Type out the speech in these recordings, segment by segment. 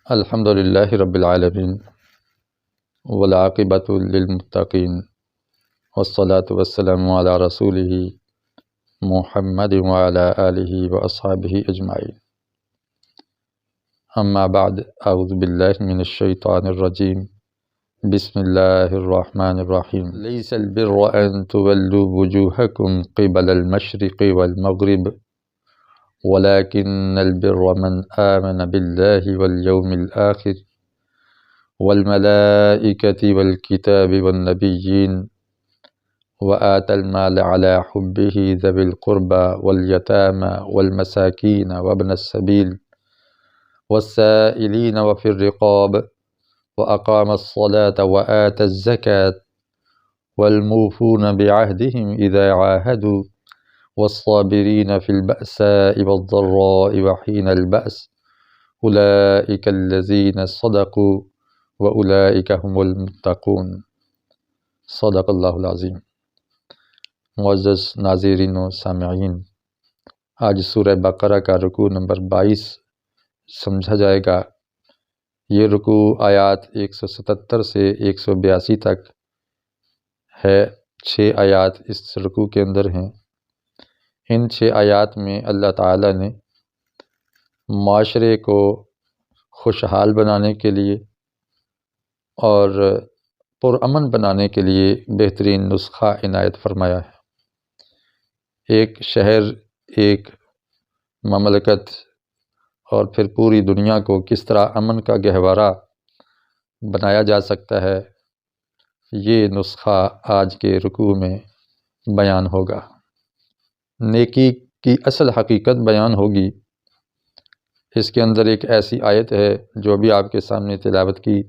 الحمد للہ رب العالمین والعاقبۃ للمتقین والصلاة والسلام علی رسولہ محمد وعلی آلہ واصحابہ اجمعین۔ اما بعد، اعوذ باللہ من الشیطان الرجیم، بسم اللہ الرحمن الرحیم۔ لیس البر ان تولوا وجوہکم قبل المشرق والمغرب ولكن البر من آمن بالله واليوم الآخر والملائكة والكتاب والنبيين وآتى المال على حبه ذوي القربى واليتامى والمساكين وابن السبيل والسائلين وفي الرقاب وأقام الصلاة وآتى الزكاة والموفون بعهدهم إذا عاهدوا والصابرين في البأساء والضراء وحين البأس أولئك الذين صدقوا وأولئك هم المتقون۔ صدق اللہ العظیم۔ معزز ناظرین و سامعین، آج سورہ بقرہ کا رکوع نمبر 22 سمجھا جائے گا۔ یہ رکوع آیات 177 سے 182 تک ہے۔ 6 آیات اس رکوع کے اندر ہیں۔ ان 6 آیات میں اللہ تعالیٰ نے معاشرے کو خوشحال بنانے کے لیے اور پرامن بنانے کے لیے بہترین نسخہ عنایت فرمایا ہے۔ ایک شہر، ایک مملکت اور پھر پوری دنیا کو کس طرح امن کا گہوارہ بنایا جا سکتا ہے، یہ نسخہ آج کے رکوع میں بیان ہوگا۔ نیکی کی اصل حقیقت بیان ہوگی۔ اس کے اندر ایک ایسی آیت ہے جو بھی آپ کے سامنے تلاوت کی،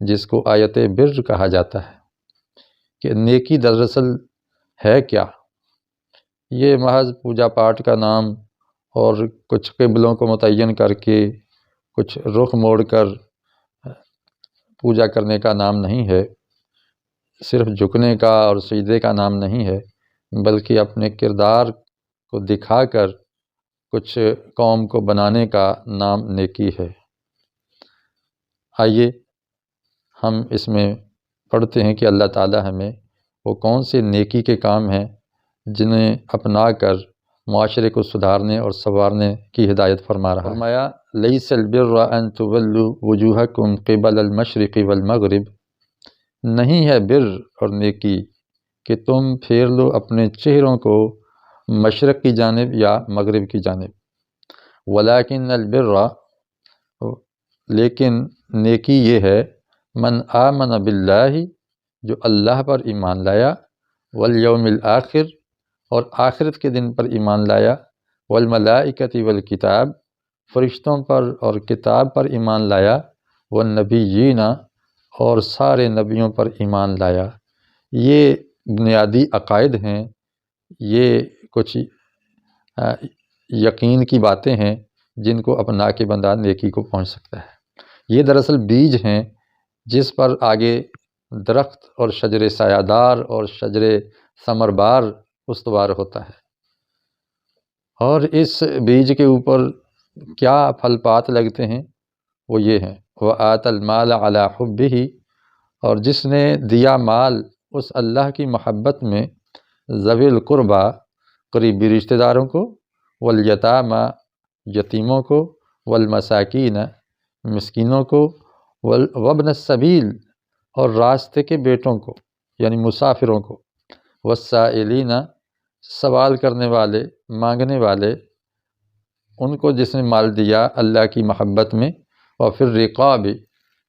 جس کو آیت بر کہا جاتا ہے کہ نیکی دراصل ہے کیا۔ یہ محض پوجا پاٹ کا نام اور کچھ قبلوں کو متعین کر کے کچھ رخ موڑ کر پوجا کرنے کا نام نہیں ہے، صرف جھکنے کا اور سجدے کا نام نہیں ہے، بلکہ اپنے کردار کو دکھا کر کچھ قوم کو بنانے کا نام نیکی ہے۔ آئیے ہم اس میں پڑھتے ہیں کہ اللہ تعالی ہمیں وہ کون سے نیکی کے کام ہیں جنہیں اپنا کر معاشرے کو سدھارنے اور سنوارنے کی ہدایت فرما رہا ہے۔ فرمایا لیس البر ان تولوا وجوہکم قبل المشرق والمغرب، نہیں ہے بر اور نیکی کہ تم پھیر لو اپنے چہروں کو مشرق کی جانب یا مغرب کی جانب، ولیکن البر، لیکن نیکی یہ ہے، من آمن باللہ، جو اللہ پر ایمان لایا، والیوم الآخر، اور آخرت کے دن پر ایمان لایا، والملائکۃ والکتاب، فرشتوں پر اور کتاب پر ایمان لایا، والنبیین، اور سارے نبیوں پر ایمان لایا۔ یہ بنیادی عقائد ہیں، یہ کچھ یقین کی باتیں ہیں جن کو اپنا کے بندہ نیکی کو پہنچ سکتا ہے۔ یہ دراصل بیج ہیں جس پر آگے درخت اور شجر سایہ دار اور شجر ثمربار استوار ہوتا ہے۔ اور اس بیج کے اوپر کیا پھل پات لگتے ہیں، وہ یہ ہیں، وَآتَى الْمَالَ عَلَى حُبِّهِ، اور جس نے دیا مال اس اللہ کی محبت میں، ذوی القربیٰ، قریبی رشتہ داروں کو، والیتامى، یتیموں کو، والمساکین، مسکینوں کو، وابن السبیل، اور راستے کے بیٹوں کو یعنی مسافروں کو، والسائلین، سوال کرنے والے، مانگنے والے، ان کو جس نے مال دیا اللہ کی محبت میں، اور پھر رقاب،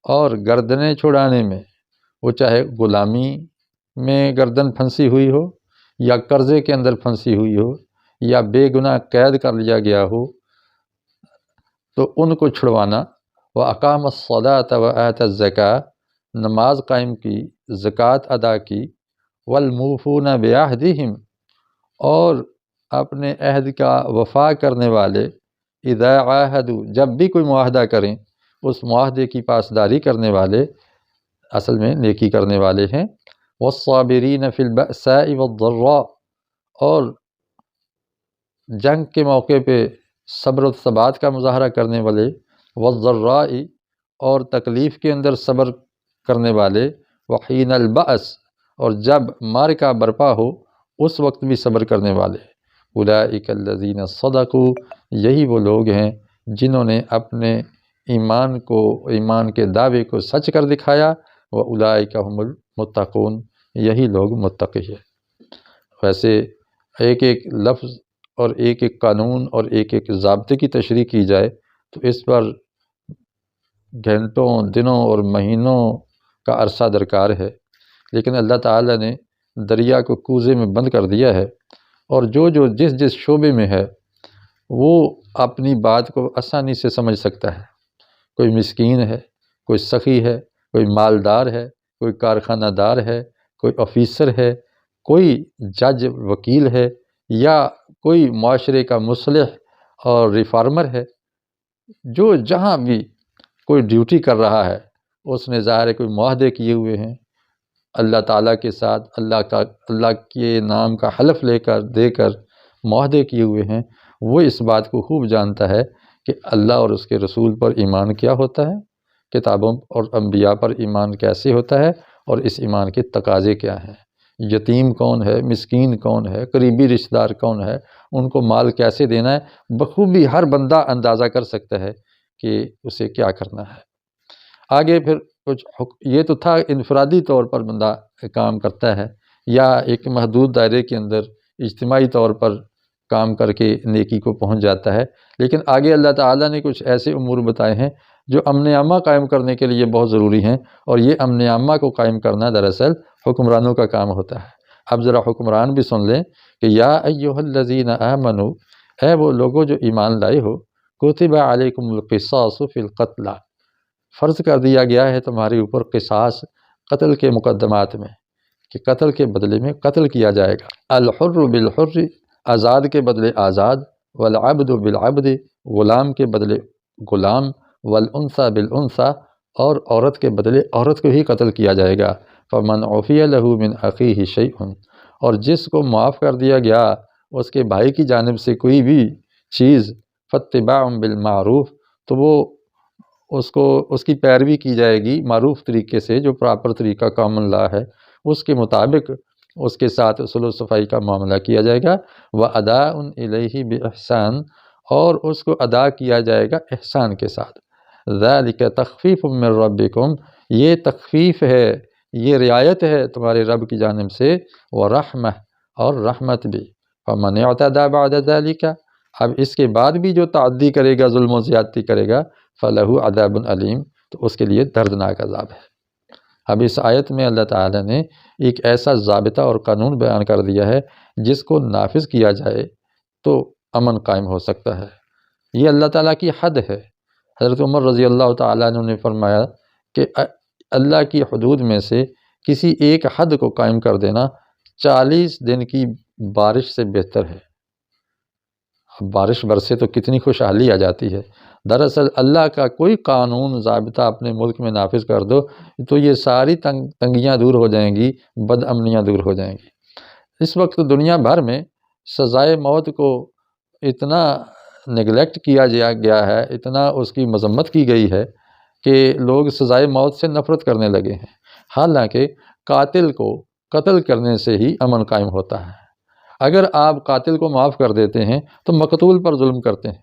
اور گردنیں چھڑانے میں، وہ چاہے غلامی میں گردن پھنسی ہوئی ہو یا قرضے کے اندر پھنسی ہوئی ہو یا بے گناہ قید کر لیا گیا ہو، تو ان کو چھڑوانا۔ وَأَقَامَ الصَّلَاةَ وَآتَى الزَّكَاةَ، نماز قائم کی، زکوٰۃ ادا کی، وَالْمُوفُونَ بِعَهْدِهِمْ، اور اپنے عہد کا وفا کرنے والے، اِذَا عَاهَدُوا، جب بھی کوئی معاہدہ کریں اس معاہدے کی پاسداری کرنے والے اصل میں نیکی کرنے والے ہیں۔ وَالصَّابِرِينَ فِي الْبَأْسَاءِ وَالضَّرَّاءِ، اور جنگ کے موقع پہ صبر و ثبات کا مظاہرہ کرنے والے، وَالضَّرَّاءِ، اور تکلیف کے اندر صبر کرنے والے، وحین البعث اور جب معرکہ برپا ہو اس وقت بھی صبر کرنے والے، اولئک الذین صدقوا یہی وہ لوگ ہیں جنہوں نے اپنے ایمان کے دعوے کو سچ کر دکھایا، واولئک هم المتقون یہی لوگ متقی ہیں۔ ویسے ایک ایک لفظ اور ایک ایک قانون اور ایک ایک ضابطے کی تشریح کی جائے تو اس پر گھنٹوں، دنوں اور مہینوں کا عرصہ درکار ہے، لیکن اللہ تعالیٰ نے دریا کو کوزے میں بند کر دیا ہے، اور جو جس شعبے میں ہے وہ اپنی بات کو آسانی سے سمجھ سکتا ہے۔ کوئی مسکین ہے، کوئی سخی ہے، کوئی مالدار ہے، کوئی کارخانہ دار ہے، کوئی آفیسر ہے، کوئی جج وکیل ہے، یا کوئی معاشرے کا مصلح اور ریفارمر ہے، جو جہاں بھی کوئی ڈیوٹی کر رہا ہے اس نے ظاہر ہے کوئی معاہدے کیے ہوئے ہیں اللہ تعالیٰ کے ساتھ، اللہ کے نام کا حلف دے کر معاہدے کیے ہوئے ہیں، وہ اس بات کو خوب جانتا ہے کہ اللہ اور اس کے رسول پر ایمان کیا ہوتا ہے، کتابوں اور انبیاء پر ایمان کیسے ہوتا ہے، اور اس ایمان کے تقاضے کیا ہیں، یتیم کون ہے، مسکین کون ہے، قریبی رشتہ دار کون ہے، ان کو مال کیسے دینا ہے، بخوبی ہر بندہ اندازہ کر سکتا ہے کہ اسے کیا کرنا ہے۔ آگے پھر کچھ یہ تو تھا انفرادی طور پر بندہ کام کرتا ہے یا ایک محدود دائرے کے اندر اجتماعی طور پر کام کر کے نیکی کو پہنچ جاتا ہے، لیکن آگے اللہ تعالیٰ نے کچھ ایسے امور بتائے ہیں جو امن عامہ قائم کرنے کے لیے بہت ضروری ہیں، اور یہ امن عامہ کو قائم کرنا دراصل حکمرانوں کا کام ہوتا ہے۔ اب ذرا حکمران بھی سن لیں کہ یا ایھا الذین آمنوا، اے وہ لوگوں جو ایمان لائے ہو، کتب علیکم القصاص فی القتلی، فرض کر دیا گیا ہے تمہارے اوپر قصاص قتل کے مقدمات میں، کہ قتل کے بدلے میں قتل کیا جائے گا۔ الحر بالحر، آزاد کے بدلے آزاد، والعبد بالعبد، غلام کے بدلے غلام، والانثى بالانثى، اور عورت کے بدلے عورت کو ہی قتل کیا جائے گا۔ فمن عفی له من اخیہ شیء، اور جس کو معاف کر دیا گیا اس کے بھائی کی جانب سے کوئی بھی چیز، فاتباع بالمعروف، تو وہ اس کی پیروی کی جائے گی معروف طریقے سے، جو پراپر طریقہ کامن لا ہے اس کے مطابق اس کے ساتھ صلح و صفائی کا معاملہ کیا جائے گا۔ وَأَدَاءٌ إِلَيْهِ بِإِحْسَان، اور اس کو ادا کیا جائے گا احسان کے ساتھ۔ ذَلِكَ تَخْفِيفٌ مِّن رَبِّكُمْ، یہ تخفیف ہے، یہ رعایت ہے تمہارے رب کی جانب سے، وَرَحْمَةٌ، اور رحمت بھی۔ فَمَنِ اعْتَدَىٰ بَعْدَ ذَلِكَ، اب اس کے بعد بھی جو تعدی کرے گا، ظلم و زیادتی کرے گا، فَلَهُ عَذَابٌ أَلِيمٌ، تو اس کے لیے دردناک عذاب ہے۔ اب اس آیت میں اللہ تعالیٰ نے ایک ایسا ضابطہ اور قانون بیان کر دیا ہے جس کو نافذ کیا جائے تو امن قائم ہو سکتا ہے۔ یہ اللہ تعالیٰ کی حد ہے۔ حضرت عمر رضی اللہ تعالیٰ عنہ نے فرمایا کہ اللہ کی حدود میں سے کسی ایک حد کو قائم کر دینا 40 دن کی بارش سے بہتر ہے۔ اب بارش برسے تو کتنی خوشحالی آ جاتی ہے۔ دراصل اللہ کا کوئی قانون ضابطہ اپنے ملک میں نافذ کر دو تو یہ ساری تنگیاں دور ہو جائیں گی، بد امنیاں دور ہو جائیں گی۔ اس وقت دنیا بھر میں سزائے موت کو اتنا نگلیکٹ کیا گیا ہے، اتنا اس کی مذمت کی گئی ہے کہ لوگ سزائے موت سے نفرت کرنے لگے ہیں، حالانکہ قاتل کو قتل کرنے سے ہی امن قائم ہوتا ہے۔ اگر آپ قاتل کو معاف کر دیتے ہیں تو مقتول پر ظلم کرتے ہیں۔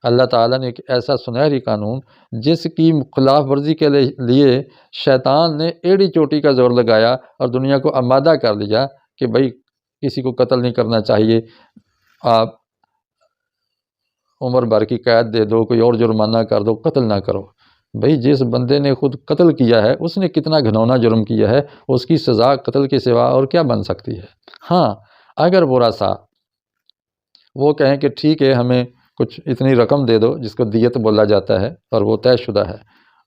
اللہ تعالیٰ نے ایک ایسا سنہری قانون جس کی خلاف ورزی کے لیے شیطان نے ایڑی چوٹی کا زور لگایا اور دنیا کو آمادہ کر لیا کہ بھئی کسی کو قتل نہیں کرنا چاہیے، آپ عمر بھر کی قید دے دو، کوئی اور جرمانہ کر دو، قتل نہ کرو۔ بھئی جس بندے نے خود قتل کیا ہے اس نے کتنا گھنونا جرم کیا ہے، اس کی سزا قتل کے سوا اور کیا بن سکتی ہے۔ ہاں اگر ورثاء وہ کہیں کہ ٹھیک ہے ہمیں کچھ اتنی رقم دے دو جس کو دیت بولا جاتا ہے اور وہ طے شدہ ہے،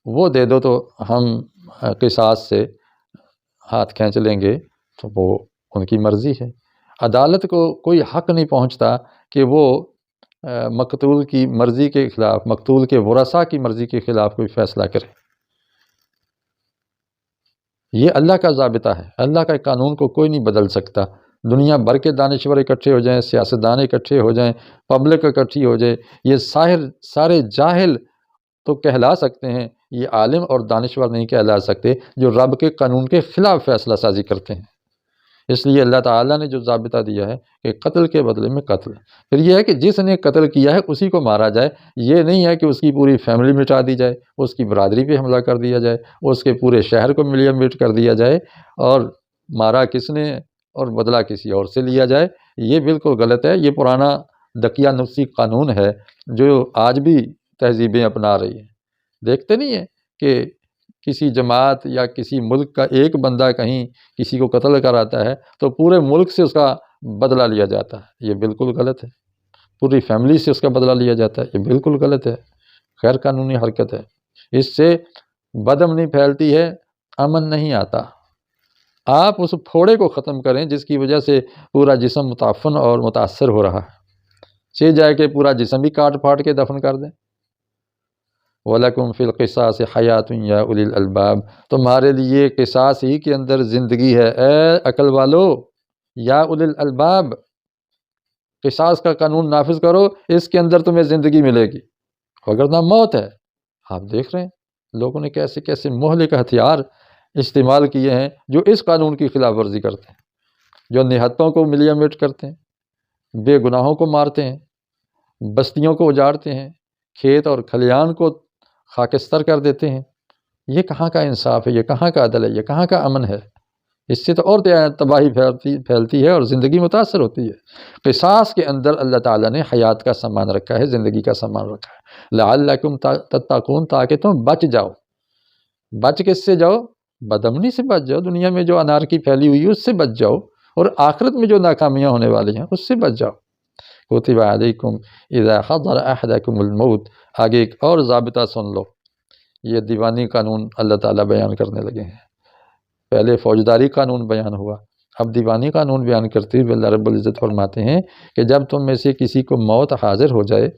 وہ دے دو تو ہم قصاص سے ہاتھ کھینچ لیں گے، تو وہ ان کی مرضی ہے۔ عدالت کو کوئی حق نہیں پہنچتا کہ وہ مقتول کی مرضی کے خلاف، مقتول کے ورثاء کی مرضی کے خلاف کوئی فیصلہ کرے۔ یہ اللہ کا ضابطہ ہے، اللہ کا قانون کو کوئی نہیں بدل سکتا۔ دنیا بھر کے دانشور اکٹھے ہو جائیں، سیاستدان اکٹھے ہو جائیں، پبلک اکٹھی ہو جائے، یہ سارے جاہل تو کہلا سکتے ہیں یہ عالم اور دانشور نہیں کہلا سکتے جو رب کے قانون کے خلاف فیصلہ سازی کرتے ہیں۔ اس لیے اللہ تعالیٰ نے جو ضابطہ دیا ہے کہ قتل کے بدلے میں قتل، پھر یہ ہے کہ جس نے قتل کیا ہے اسی کو مارا جائے، یہ نہیں ہے کہ اس کی پوری فیملی مٹا دی جائے، اس کی برادری پہ حملہ کر دیا جائے، اس کے پورے شہر کو ملیا میٹ کر دیا جائے، اور مارا کس نے اور بدلہ کسی اور سے لیا جائے۔ یہ بالکل غلط ہے، یہ پرانا دقیانوسی قانون ہے جو آج بھی تہذیبیں اپنا رہی ہیں۔ دیکھتے نہیں ہیں کہ کسی جماعت یا کسی ملک کا ایک بندہ کہیں کسی کو قتل کراتا ہے تو پورے ملک سے اس کا بدلہ لیا جاتا ہے، یہ بالکل غلط ہے۔ پوری فیملی سے اس کا بدلہ لیا جاتا ہے، یہ بالکل غلط ہے، غیر قانونی حرکت ہے۔ اس سے بدامنی پھیلتی ہے، امن نہیں آتا۔ آپ اس پھوڑے کو ختم کریں جس کی وجہ سے پورا جسم متعفن اور متاثر ہو رہا ہے، چاہے جائے کہ پورا جسم بھی کاٹ پھاٹ کے دفن کر دیں۔ وَلَكُمْ فِي الْقِصَاصِ حَيَاتٌ يَا أُولِي الْأَلْبَابِ، تمہارے لیے قصاص ہی کے اندر زندگی ہے اے عقل والو، یا اولی الالباب، قصاص کا قانون نافذ کرو، اس کے اندر تمہیں زندگی ملے گی، وگرنہ موت ہے۔ آپ دیکھ رہے ہیں لوگوں نے کیسے کیسے مہلک ہتھیار استعمال کیے ہیں جو اس قانون کی خلاف ورزی کرتے ہیں، جو نہتوں کو ملیا میٹ کرتے ہیں، بے گناہوں کو مارتے ہیں، بستیوں کو اجاڑتے ہیں، کھیت اور کھلیان کو خاکستر کر دیتے ہیں۔ یہ کہاں کا انصاف ہے، یہ کہاں کا عدل ہے، یہ کہاں کا امن ہے؟ اس سے تو اور تباہی پھیلتی ہے اور زندگی متاثر ہوتی ہے۔ قصاص کے اندر اللہ تعالیٰ نے حیات کا سامان رکھا ہے، زندگی کا سامان رکھا ہے، لعلکم تتقون، تاکہ تم بچ جاؤ۔ بچ کس سے جاؤ؟ بدامنی سے بچ جاؤ، دنیا میں جو انارکی پھیلی ہوئی ہے اس سے بچ جاؤ، اور آخرت میں جو ناکامیاں ہونے والی ہیں اس سے بچ جاؤ۔ کتب علیکم اذا حضر احدکم الموت، آگے ایک اور ضابطہ سن لو، یہ دیوانی قانون اللہ تعالیٰ بیان کرنے لگے ہیں۔ پہلے فوجداری قانون بیان ہوا، اب دیوانی قانون بیان کرتے ہوئے اللہ رب العزت فرماتے ہیں کہ جب تم میں سے کسی کو موت حاضر ہو جائے،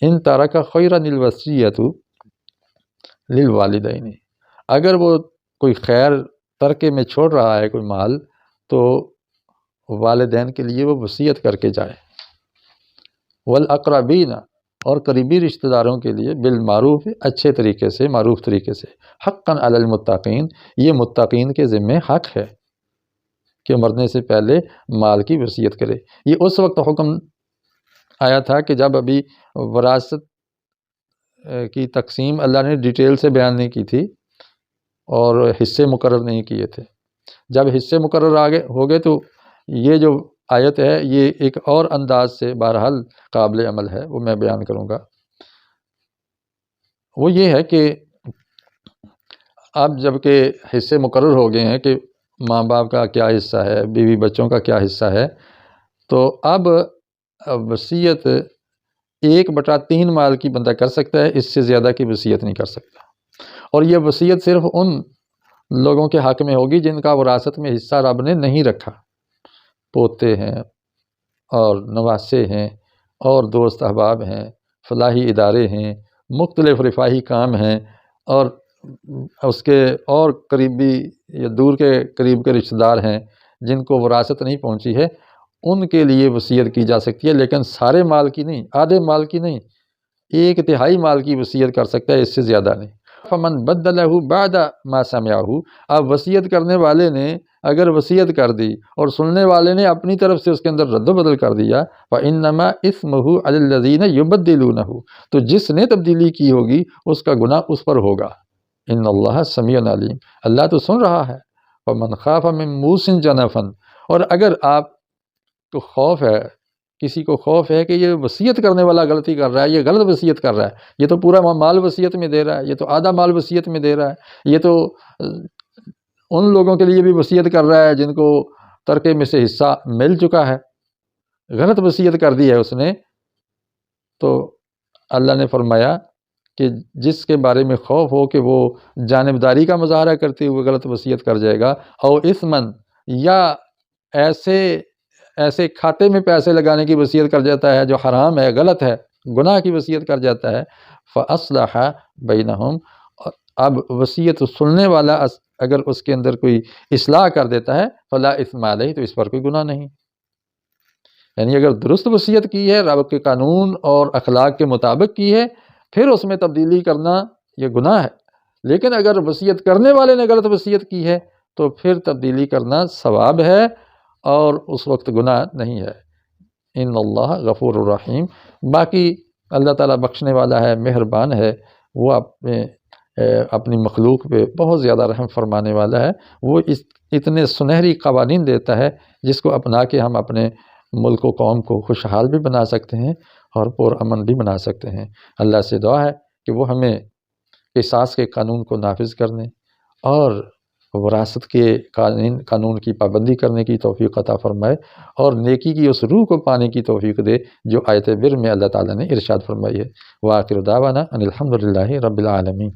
ان ترک خیرا الوصیۃ للوالدین، اگر وہ کوئی خیر ترکے میں چھوڑ رہا ہے کوئی مال، تو والدین کے لیے وہ وصیت کر کے جائے، والاقربین، اور قریبی رشتہ داروں کے لیے بالمعروف، اچھے طریقے سے، معروف طریقے سے، حقا علی المتقین، یہ متقین کے ذمہ حق ہے کہ مرنے سے پہلے مال کی وصیت کرے۔ یہ اس وقت حکم آیا تھا کہ جب ابھی وراثت کی تقسیم اللہ نے ڈیٹیل سے بیان نہیں کی تھی اور حصے مقرر نہیں کیے تھے۔ جب حصے مقرر ہو گئے تو یہ جو آیت ہے یہ ایک اور انداز سے بہرحال قابل عمل ہے، وہ میں بیان کروں گا۔ وہ یہ ہے کہ اب جب کہ حصے مقرر ہو گئے ہیں کہ ماں باپ کا کیا حصہ ہے، بیوی بچوں کا کیا حصہ ہے، تو اب وصیت 1/3 مال کی بندہ کر سکتا ہے، اس سے زیادہ کی وصیت نہیں کر سکتا۔ اور یہ وصیت صرف ان لوگوں کے حق میں ہوگی جن کا وراثت میں حصہ رب نے نہیں رکھا، پوتے ہیں اور نواسے ہیں اور دوست احباب ہیں، فلاحی ادارے ہیں، مختلف رفاہی کام ہیں، اور اس کے اور قریبی یا دور کے قریب کے رشتہ دار ہیں جن کو وراثت نہیں پہنچی ہے، ان کے لیے وصیت کی جا سکتی ہے، لیکن سارے مال کی نہیں، آدھے مال کی نہیں، 1/3 مال کی وصیت کر سکتا ہے، اس سے زیادہ نہیں۔ فمن بدلہ بعد ما سمعہ، اب وصیت کرنے والے نے اگر وصیت کر دی اور سننے والے نے اپنی طرف سے اس کے اندر رد و بدل کر دیا، فإنما إثمه علی الذین یبدلونہ، تو جس نے تبدیلی کی ہوگی اس کا گناہ اس پر ہوگا۔ ان اللہ سمیع علیم، اللہ تو سن رہا ہے۔ ومن خاف من موص جنفا، اور اگر آپ کو خوف ہے، کسی کو خوف ہے کہ یہ وصیت کرنے والا غلطی کر رہا ہے، یہ غلط وصیت کر رہا ہے، یہ تو پورا مال وصیت میں دے رہا ہے، یہ تو آدھا مال وصیت میں دے رہا ہے، یہ تو ان لوگوں کے لیے بھی وصیت کر رہا ہے جن کو ترکے میں سے حصہ مل چکا ہے، غلط وصیت کر دی ہے اس نے، تو اللہ نے فرمایا کہ جس کے بارے میں خوف ہو کہ وہ جانبداری کا مظاہرہ کرتے ہوئے غلط وصیت کر جائے گا، او اثمن، یا ایسے کھاتے میں پیسے لگانے کی وصیت کر جاتا ہے جو حرام ہے، غلط ہے، گناہ کی وصیت کر جاتا ہے، فاصلح بینہم، اب وصیت سننے والا اگر اس کے اندر کوئی اصلاح کر دیتا ہے، فلا اثم علیہ، تو اس پر کوئی گناہ نہیں۔ یعنی اگر درست وصیت کی ہے، رب کے قانون اور اخلاق کے مطابق کی ہے، پھر اس میں تبدیلی کرنا یہ گناہ ہے، لیکن اگر وصیت کرنے والے نے غلط وصیت کی ہے تو پھر تبدیلی کرنا ثواب ہے اور اس وقت گناہ نہیں ہے۔ ان اللہ غفور الرحیم۔ باقی اللہ تعالیٰ بخشنے والا ہے، مہربان ہے، وہ اپنی مخلوق پہ بہت زیادہ رحم فرمانے والا ہے۔ وہ اتنے سنہری قوانین دیتا ہے جس کو اپنا کے ہم اپنے ملک و قوم کو خوشحال بھی بنا سکتے ہیں اور پرامن بھی بنا سکتے ہیں۔ اللہ سے دعا ہے کہ وہ ہمیں قصاص کے قانون کو نافذ کرنے اور وراثت کے قانون کی پابندی کرنے کی توفیق عطا فرمائے، اور نیکی کی اس روح کو پانے کی توفیق دے جو آیت بر میں اللہ تعالیٰ نے ارشاد فرمائی ہے۔ وآخر دعوانا ان الحمد للہ رب العالمین۔